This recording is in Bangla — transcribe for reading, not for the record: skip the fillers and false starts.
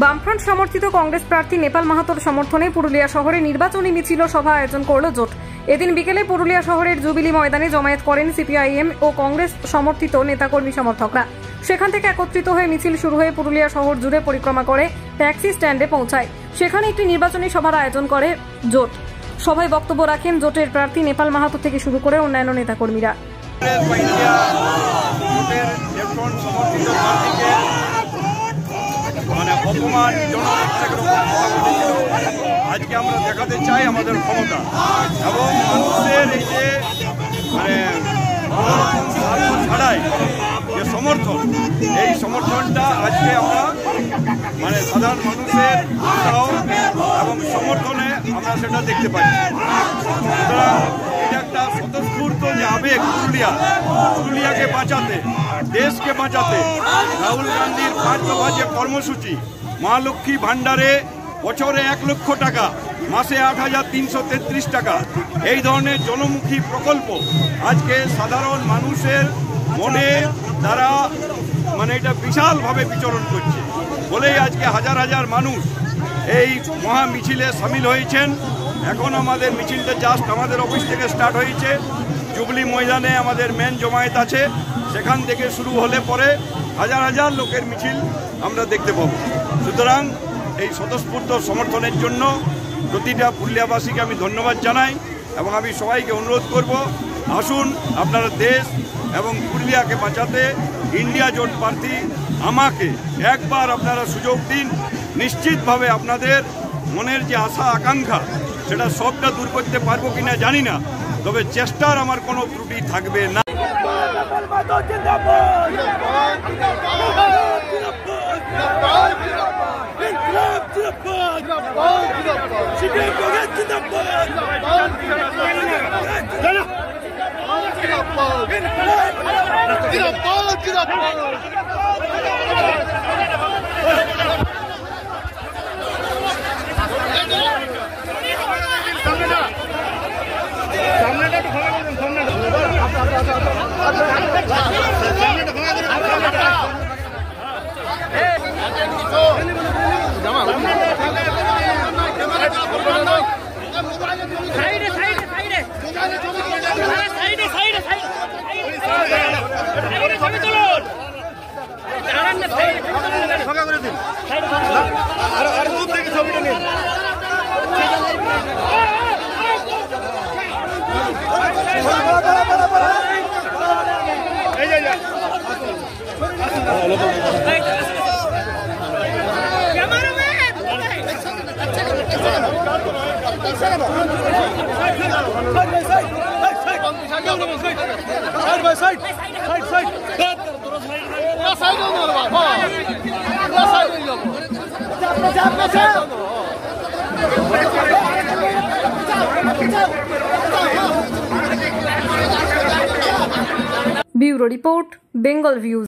বামফ্রন্ট সমর্থিত কংগ্রেস প্রার্থী নেপাল মাহাতোর সমর্থনে পুরুলিয়া শহরে নির্বাচনী মিছিল ও সভা আয়োজন করল জোট। এদিন বিকেলে পুরুলিয়া শহরের জুবিলি ময়দানে জমায়েত করেন সিপিআইএম ও কংগ্রেস সমর্থিত নেতাকর্মী সমর্থকরা। সেখান থেকে একত্রিত হয়ে মিছিল শুরু হয়ে পুরুলিয়া শহর জুড়ে পরিক্রমা করে ট্যাক্সি স্ট্যান্ডে পৌঁছায়। সেখানে একটি নির্বাচনী সভার আয়োজন করে জোট। সভায় বক্তব্য রাখেন জোটের প্রার্থী নেপাল মাহাতো থেকে শুরু করে অন্যান্য নেতাকর্মীরা। আজকে আমরা দেখাতে চাই আমাদের ক্ষমতা এবং মানুষের এই যে ছাড়াই যে সমর্থন, এই সমর্থনটা আজকে আমরা সাধারণ মানুষের উৎসাহ এবং সমর্থনে আমরা সেটা দেখতে পাই। সুতরাং এটা একটা স্বতঃস্ফূর্ত যে আবেগ পুরুলিয়াকে বাঁচাতে, দেশকে বাঁচাতে রাহুল গান্ধীর 5 দফা যে কর্মসূচি, মা লক্ষ্মী ভাণ্ডারে বছরে 1 লক্ষ টাকা, মাসে 8,333 টাকা, এই ধরনের জনমুখী প্রকল্প আজকে সাধারণ মানুষের মনে তারা এটা বিশালভাবে বিচরণ করছে বলেই আজকে হাজার হাজার মানুষ এই মহা মিছিলে সামিল হয়েছেন। এখন আমাদের মিছিলটা জাস্ট আমাদের অফিস থেকে স্টার্ট হয়েছে। জুবলি ময়দানে আমাদের মেন জমায়েত আছে, সেখান থেকে শুরু হলে পরে হাজার হাজার লোকের মিছিল আমরা দেখতে পাব। সুতরাং এই স্বতঃস্ফূর্ত সমর্থনের জন্য প্রতিটা পুরুলিয়াবাসীকে আমি ধন্যবাদ জানাই এবং আমি সবাইকে অনুরোধ করব, আসুন আপনারা দেশ এবং পুরুলিয়াকে বাঁচাতে ইন্ডিয়া জোট প্রার্থী আমাকে একবার আপনারা সুযোগ দিন। নিশ্চিতভাবে আপনাদের মনের যে আশা আকাঙ্ক্ষা সেটা সবটা দূর করতে পারবো কিনা জানি না, তবে চেষ্টার আমার কোনো ত্রুটি থাকবে না। Bureau report, Bengal views.